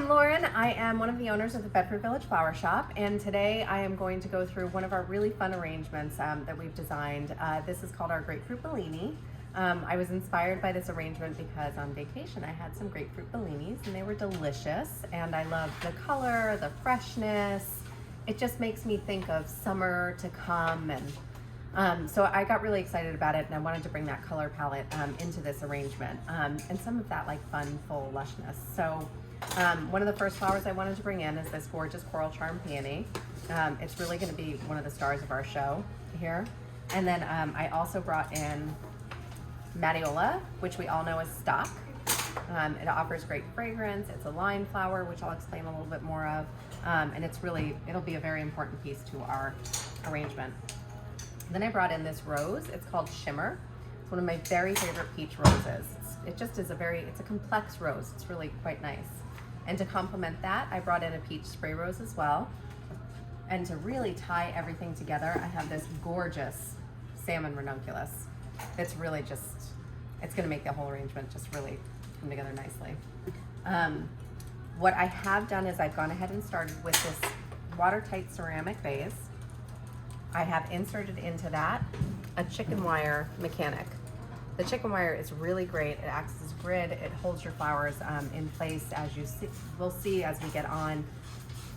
I'm Lauren. I am one of the owners of the Bedford Village Flower Shop, and today I am going to go through one of our really fun arrangements that we've designed. This is called our Grapefruit Bellini. I was inspired by this arrangement because on vacation I had some grapefruit bellinis and they were delicious, and I love the color, the freshness. It just makes me think of summer to come, and so I got really excited about it, and I wanted to bring that color palette into this arrangement and some of that like fun, full lushness. So one of the first flowers I wanted to bring in is this gorgeous coral charm peony. It's really going to be one of the stars of our show here. And then I also brought in Matiola, which we all know is stock. It offers great fragrance. It's a line flower, which I'll explain a little bit more of. And it'll be a very important piece to our arrangement. Then I brought in this rose. It's called Shimmer. It's one of my very favorite peach roses. It's a complex rose. It's really quite nice. And to complement that, I brought in a peach spray rose as well. And to really tie everything together, I have this gorgeous salmon ranunculus. It's really it's gonna make the whole arrangement just really come together nicely. What I have done is I've gone ahead and started with this watertight ceramic vase. I have inserted into that a chicken wire mechanic. The chicken wire is really great. It acts as grid. It holds your flowers in place. As you see, we'll see as we get on.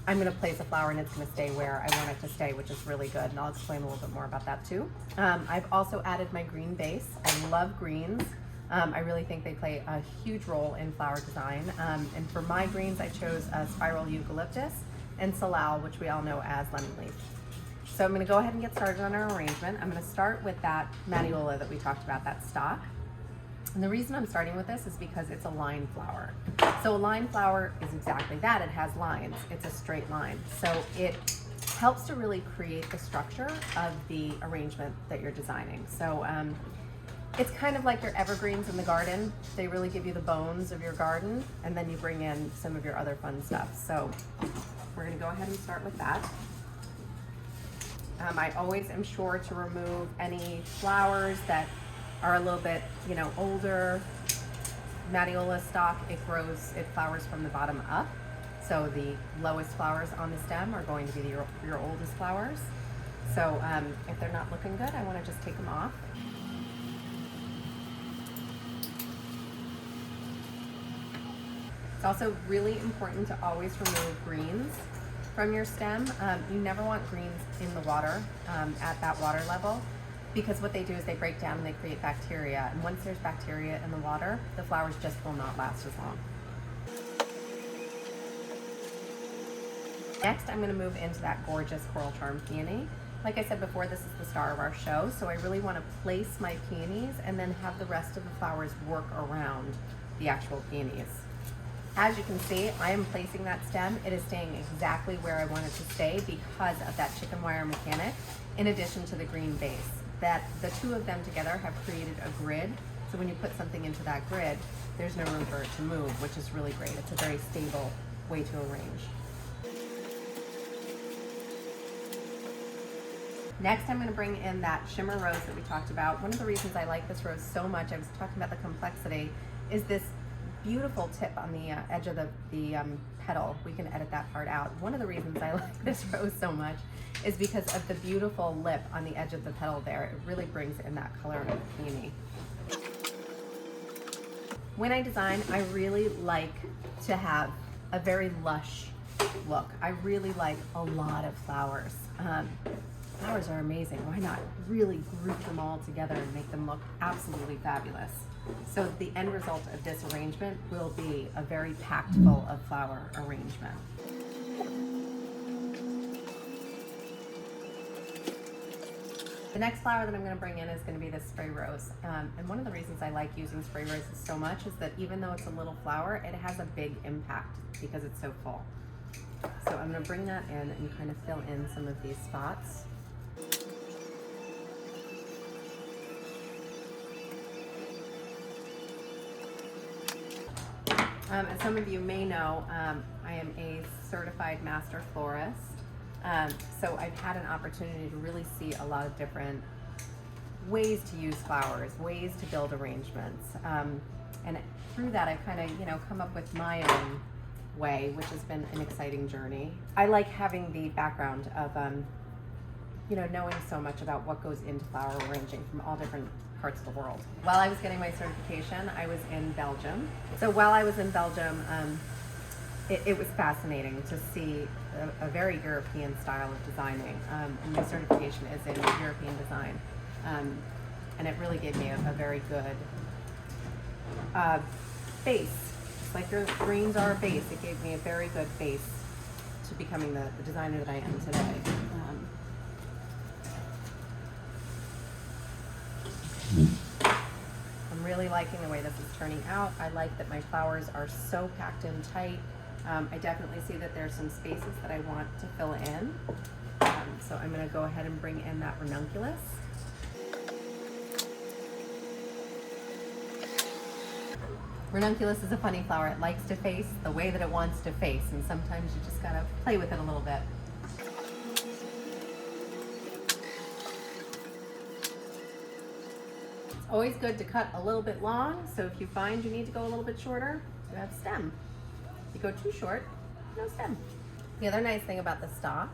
I'm going to place a flower and it's going to stay where I want it to stay, which is really good. And I'll explain a little bit more about that too. I've also added my green base. I love greens. I really think they play a huge role in flower design. And for my greens, I chose spiral eucalyptus and salal, which we all know as lemon leaf. So I'm going to go ahead and get started on our arrangement. I'm going to start with that Matiola that we talked about, that stock. And the reason I'm starting with this is because it's a line flower. So a line flower is exactly that. It has lines. It's a straight line. So it helps to really create the structure of the arrangement that you're designing. So it's kind of like your evergreens in the garden. They really give you the bones of your garden, and then you bring in some of your other fun stuff. So we're going to go ahead and start with that. I always am sure to remove any flowers that are a little bit, older. Matiola stock, it flowers from the bottom up. So the lowest flowers on the stem are going to be your oldest flowers. So if they're not looking good, I want to just take them off. It's also really important to always remove greens from your stem. You never want greens in the water at that water level, because what they do is they break down and they create bacteria. And once there's bacteria in the water, the flowers just will not last as long. Next, I'm going to move into that gorgeous coral charm peony. Like I said before, this is the star of our show, so I really want to place my peonies and then have the rest of the flowers work around the actual peonies. As you can see, I am placing that stem. It is staying exactly where I want it to stay because of that chicken wire mechanic, in addition to the green base. The two of them together have created a grid. So when you put something into that grid, there's no room for it to move, which is really great. It's a very stable way to arrange. Next, I'm going to bring in that shimmer rose that we talked about. One of the reasons I like this rose so much, I was talking about the complexity, is this beautiful tip on the edge of the petal. We can edit that part out. One of the reasons I like this rose so much is because of the beautiful lip on the edge of the petal there. It really brings in that color of the peony. When I design, I really like to have a very lush look. I really like a lot of flowers. Flowers are amazing. Why not really group them all together and make them look absolutely fabulous? So the end result of this arrangement will be a very packed full of flower arrangement. The next flower that I'm going to bring in is going to be this spray rose. And one of the reasons I like using spray roses so much is that even though it's a little flower, it has a big impact because it's so full. So I'm going to bring that in and kind of fill in some of these spots. As some of you may know, I am a certified master florist. So I've had an opportunity to really see a lot of different ways to use flowers, ways to build arrangements. And through that, I kind of, come up with my own way, which has been an exciting journey. I like having the background of, knowing so much about what goes into flower arranging from all different parts of the world. While I was getting my certification, I was in Belgium. So while I was in Belgium, it was fascinating to see a very European style of designing. And my certification is in European design. And it really gave me a very good base. Just like your greens are a base, it gave me a very good base to becoming the designer that I am today. I'm really liking the way this is turning out. I like that my flowers are so packed in tight. I definitely see that there's some spaces that I want to fill in. So I'm going to go ahead and bring in that ranunculus. Ranunculus is a funny flower. It likes to face the way that it wants to face, and sometimes you just gotta play with it a little bit. It's always good to cut a little bit long, so if you find you need to go a little bit shorter, you have stem. If you go too short, no stem. The other nice thing about the stalk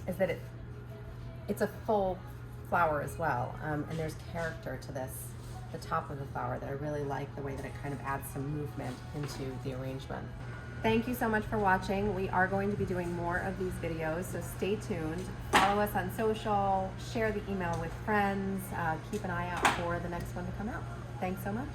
is that it's a full flower as well, and there's character to the top of the flower that I really like, the way that it kind of adds some movement into the arrangement. Thank you so much for watching. We are going to be doing more of these videos, so stay tuned. Follow us on social, share the email with friends, keep an eye out for the next one to come out. Thanks so much.